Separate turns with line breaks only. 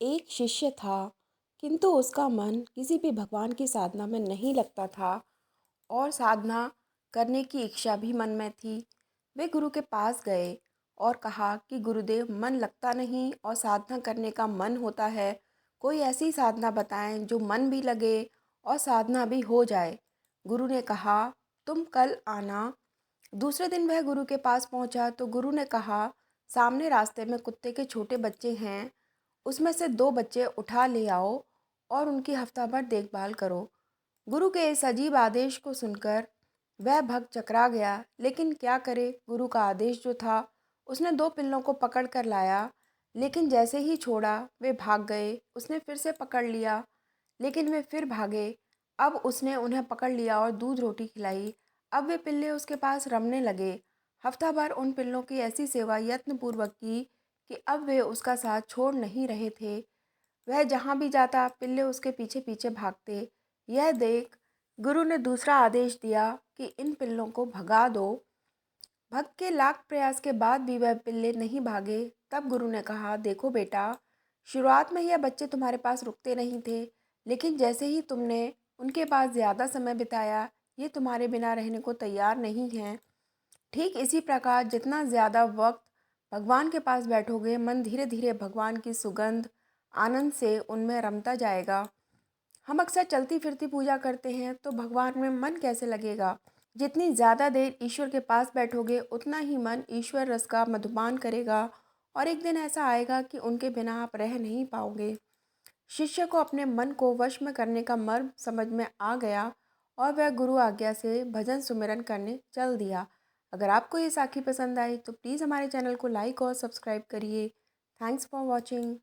एक शिष्य था, किंतु उसका मन किसी भी भगवान की साधना में नहीं लगता था और साधना करने की इच्छा भी मन में थी। वे गुरु के पास गए और कहा कि गुरुदेव, मन लगता नहीं और साधना करने का मन होता है। कोई ऐसी साधना बताएं जो मन भी लगे और साधना भी हो जाए। गुरु ने कहा, तुम कल आना। दूसरे दिन वह गुरु के पास पहुंचा तो गुरु ने कहा, सामने रास्ते में कुत्ते के छोटे बच्चे हैं, उसमें से 2 बच्चे उठा ले आओ और उनकी हफ्ता भर देखभाल करो। गुरु के इस अजीब आदेश को सुनकर वह भक्त चकरा गया, लेकिन क्या करे, गुरु का आदेश जो था। उसने 2 पिल्लों को पकड़ कर लाया, लेकिन जैसे ही छोड़ा वे भाग गए। उसने फिर से पकड़ लिया, लेकिन वे फिर भागे। अब उसने उन्हें पकड़ लिया और दूध रोटी खिलाई। अब वे पिल्ले उसके पास रमने लगे। हफ्ता भर उन पिल्लों की ऐसी सेवा यत्नपूर्वक की कि अब वे उसका साथ छोड़ नहीं रहे थे। वह जहाँ भी जाता पिल्ले उसके पीछे पीछे भागते। यह देख गुरु ने दूसरा आदेश दिया कि इन पिल्लों को भगा दो। भक्त के लाख प्रयास के बाद भी वह पिल्ले नहीं भागे। तब गुरु ने कहा, देखो बेटा, शुरुआत में यह बच्चे तुम्हारे पास रुकते नहीं थे, लेकिन जैसे ही तुमने उनके पास ज़्यादा समय बिताया, ये तुम्हारे बिना रहने को तैयार नहीं हैं। ठीक इसी प्रकार जितना ज़्यादा वक्त भगवान के पास बैठोगे, मन धीरे धीरे भगवान की सुगंध आनंद से उनमें रमता जाएगा। हम अक्सर चलती फिरती पूजा करते हैं तो भगवान में मन कैसे लगेगा। जितनी ज़्यादा देर ईश्वर के पास बैठोगे उतना ही मन ईश्वर रस का मधुपान करेगा और एक दिन ऐसा आएगा कि उनके बिना आप रह नहीं पाओगे। शिष्य को अपने मन को वश में करने का मर्म समझ में आ गया और वह गुरु आज्ञा से भजन सुमिरन करने चल दिया। अगर आपको ये साखी पसंद आई तो प्लीज़ हमारे चैनल को लाइक और सब्सक्राइब करिए। Thanks for watching.